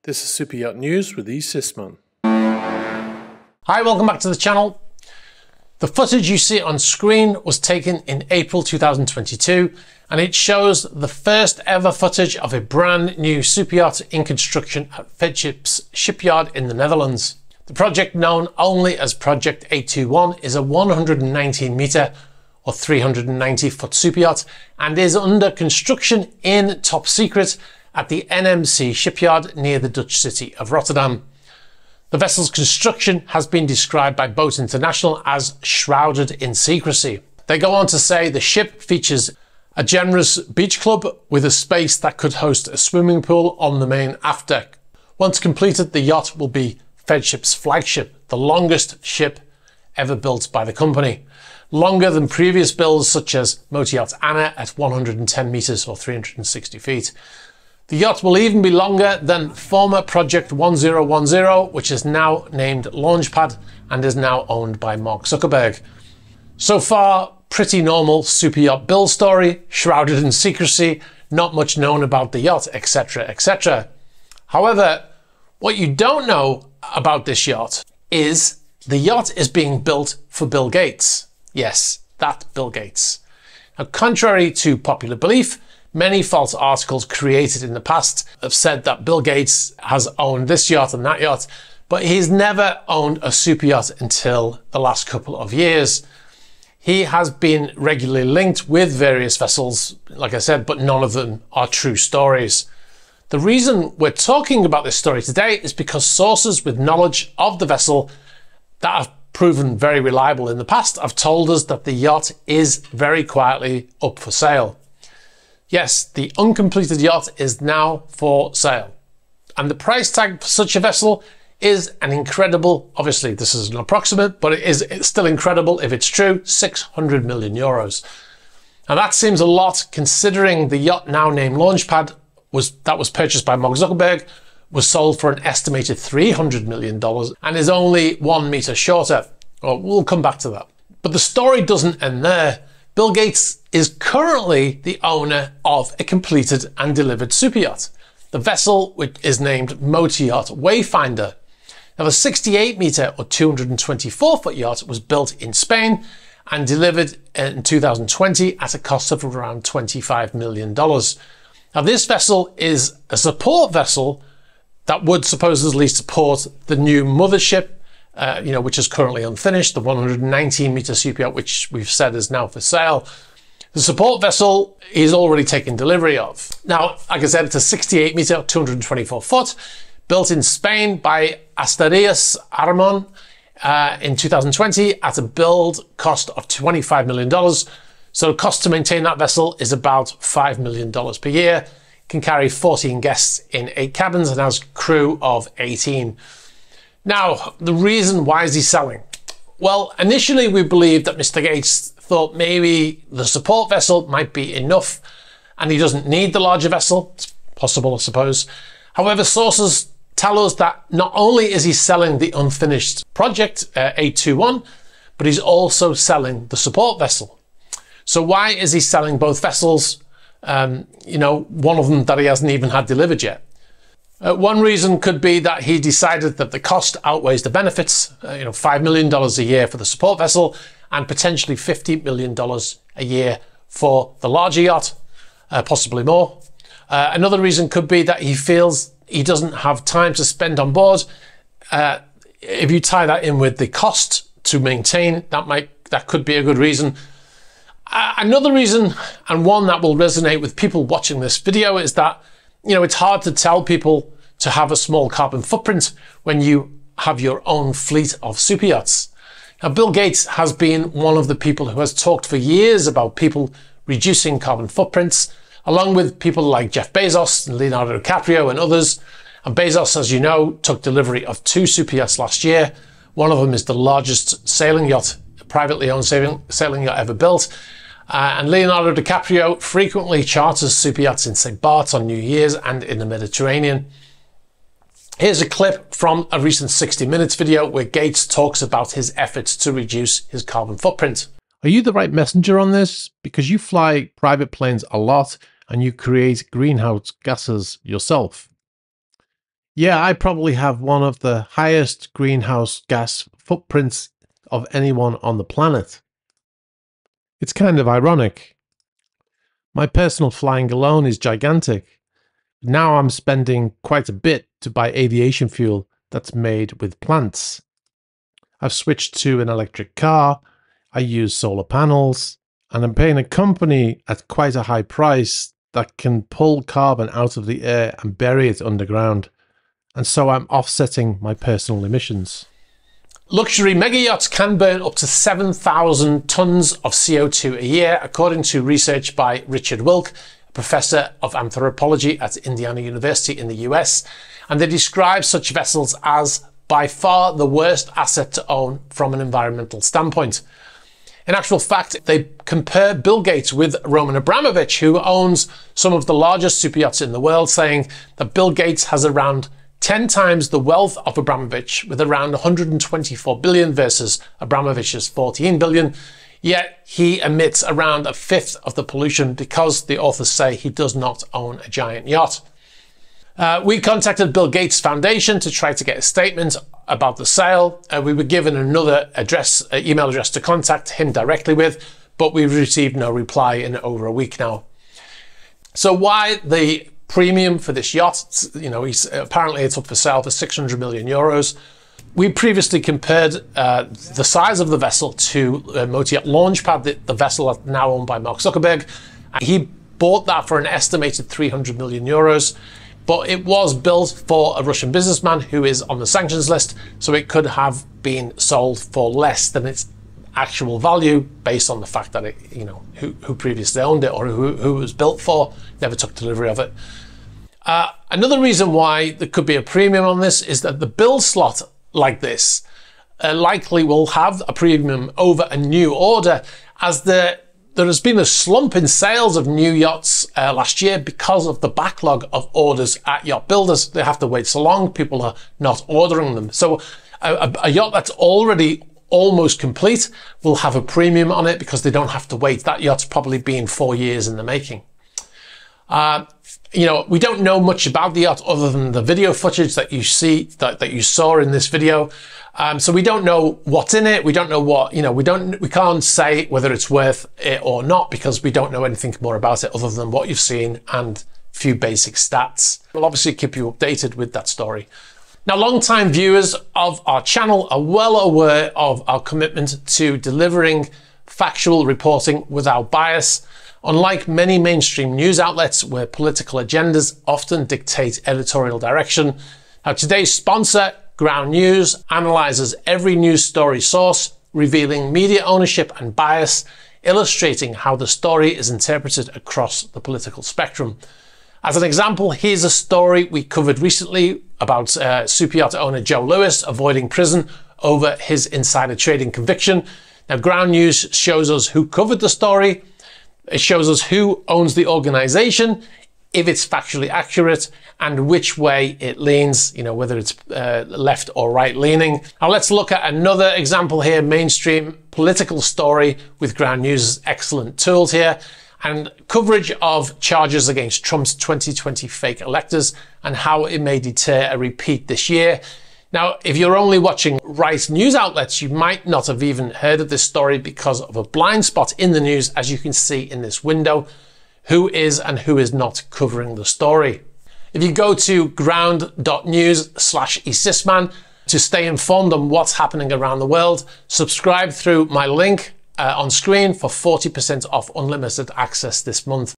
This is Super Yacht News with E. Sisman. Hi, welcome back to the channel. The footage you see on screen was taken in April 2022, and it shows the first ever footage of a brand new super yacht in construction at Fedship's shipyard in the Netherlands. The project, known only as Project Ep324, is a 119 metre or 390 foot super yacht and is under construction in top secret at the NMC shipyard near the Dutch city of Rotterdam. The vessel's construction has been described by Boat International as shrouded in secrecy. They go on to say the ship features a generous beach club with a space that could host a swimming pool on the main aft deck. Once completed, the yacht will be Fedship's flagship, the longest ship ever built by the company. Longer than previous builds such as Motor Yacht Anna at 110 metres or 360 feet. The yacht will even be longer than former Project 1010, which is now named Launchpad and is now owned by Mark Zuckerberg. So far, pretty normal super yacht build story, shrouded in secrecy, not much known about the yacht, etc, etc. However, what you don't know about this yacht is the yacht is being built for Bill Gates. Yes, that Bill Gates. Now, contrary to popular belief, many false articles created in the past have said that Bill Gates has owned this yacht and that yacht, but he's never owned a super yacht until the last couple of years. He has been regularly linked with various vessels, like I said, but none of them are true stories. The reason we're talking about this story today is because sources with knowledge of the vessel that have proven very reliable in the past have told us that the yacht is very quietly up for sale. Yes, the uncompleted yacht is now for sale. And the price tag for such a vessel is an incredible, obviously this is an approximate, but it's still incredible if it's true, 600 million euros. Now that seems a lot considering the yacht now named Launchpad that was purchased by Mark Zuckerberg was sold for an estimated $300 million and is only 1 metre shorter. Well, we'll come back to that. But the story doesn't end there. Bill Gates is currently the owner of a completed and delivered super yacht. The vessel, which is named Motor Yacht Wayfinder. Now the 68 metre or 224 foot yacht was built in Spain and delivered in 2020 at a cost of around $25 million. Now this vessel is a support vessel that would supposedly support the new mothership, which is currently unfinished, the 119 metre super yacht, which we've said is now for sale. The support vessel is already taken delivery of. Now, like I said, it's a 68 metre, 224 foot, built in Spain by Asturias Armon in 2020 at a build cost of $25 million. So the cost to maintain that vessel is about $5 million per year. It can carry 14 guests in 8 cabins and has a crew of 18. Now, the reason why is he selling? Well, initially we believed that Mr. Gates thought maybe the support vessel might be enough and he doesn't need the larger vessel. It's possible, I suppose. However, sources tell us that not only is he selling the unfinished project, Ep324, but he's also selling the support vessel. So why is he selling both vessels? One of them that he hasn't even had delivered yet. One reason could be that he decided that the cost outweighs the benefits, $5 million a year for the support vessel and potentially $50 million a year for the larger yacht, possibly more. Another reason could be that he feels he doesn't have time to spend on board. If you tie that in with the cost to maintain, that could be a good reason. Another reason, and one that will resonate with people watching this video, is that it's hard to tell people to have a small carbon footprint when you have your own fleet of super yachts. Now, Bill Gates has been one of the people who has talked for years about people reducing carbon footprints, along with people like Jeff Bezos and Leonardo DiCaprio and others. And Bezos, as you know, took delivery of 2 super yachts last year. One of them is the largest sailing yacht, privately owned sailing yacht ever built. And Leonardo DiCaprio frequently charters super yachts in St. Bart's on New Year's and in the Mediterranean. Here's a clip from a recent 60 Minutes video where Gates talks about his efforts to reduce his carbon footprint. Are you the right messenger on this? Because you fly private planes a lot and you create greenhouse gases yourself. Yeah, I probably have one of the highest greenhouse gas footprints of anyone on the planet. It's kind of ironic. My personal flying alone is gigantic. Now I'm spending quite a bit to buy aviation fuel that's made with plants. I've switched to an electric car, I use solar panels, and I'm paying a company at quite a high price that can pull carbon out of the air and bury it underground. And so I'm offsetting my personal emissions. Luxury mega yachts can burn up to 7,000 tons of CO2 a year, according to research by Richard Wilk, a professor of anthropology at Indiana University in the US. And they describe such vessels as by far the worst asset to own from an environmental standpoint. In actual fact, they compare Bill Gates with Roman Abramovich, who owns some of the largest super yachts in the world, saying that Bill Gates has around 10 times the wealth of Abramovich, with around 124 billion versus Abramovich's 14 billion. Yet he emits around a fifth of the pollution because the authors say he does not own a giant yacht. We contacted Bill Gates Foundation to try to get a statement about the sale. We were given another email address to contact him directly with, but we've received no reply in over a week now. So why the premium for this yacht? You know, apparently it's up for sale for 600 million euros. We previously compared the size of the vessel to Yacht Launchpad, the vessel that's now owned by Mark Zuckerberg. He bought that for an estimated 300 million euros. But it was built for a Russian businessman who is on the sanctions list, so it could have been sold for less than its actual value based on the fact that it, you know, who previously owned it or who it was built for never took delivery of it. Another reason why there could be a premium on this is that the build slot like this likely will have a premium over a new order, as there has been a slump in sales of new yachts last year because of the backlog of orders at yacht builders. They have to wait so long, people are not ordering them. So a yacht that's already almost complete will have a premium on it because they don't have to wait. That yacht's probably been 4 years in the making. You know, we don't know much about the yacht other than the video footage that you see, that you saw in this video. So we don't know what's in it. We don't know what, you know, we can't say whether it's worth it or not because we don't know anything more about it other than what you've seen and a few basic stats. We'll obviously keep you updated with that story. Now, long-time viewers of our channel are well aware of our commitment to delivering factual reporting without bias. Unlike many mainstream news outlets where political agendas often dictate editorial direction, now today's sponsor, Ground News, analyzes every news story source, revealing media ownership and bias, illustrating how the story is interpreted across the political spectrum. As an example, here's a story we covered recently about superyacht owner Joe Lewis avoiding prison over his insider trading conviction. Now, Ground News shows us who covered the story. It shows us who owns the organization, if it's factually accurate, and which way it leans, you know, whether it's left or right leaning. Now let's look at another example here, mainstream political story with Ground News' excellent tools here, and coverage of charges against Trump's 2020 fake electors and how it may deter a repeat this year. Now, if you're only watching right news outlets, you might not have even heard of this story because of a blind spot in the news, as you can see in this window, who is and who is not covering the story. If you go to ground.news/eSysman to stay informed on what's happening around the world, subscribe through my link on screen for 40% off unlimited access this month.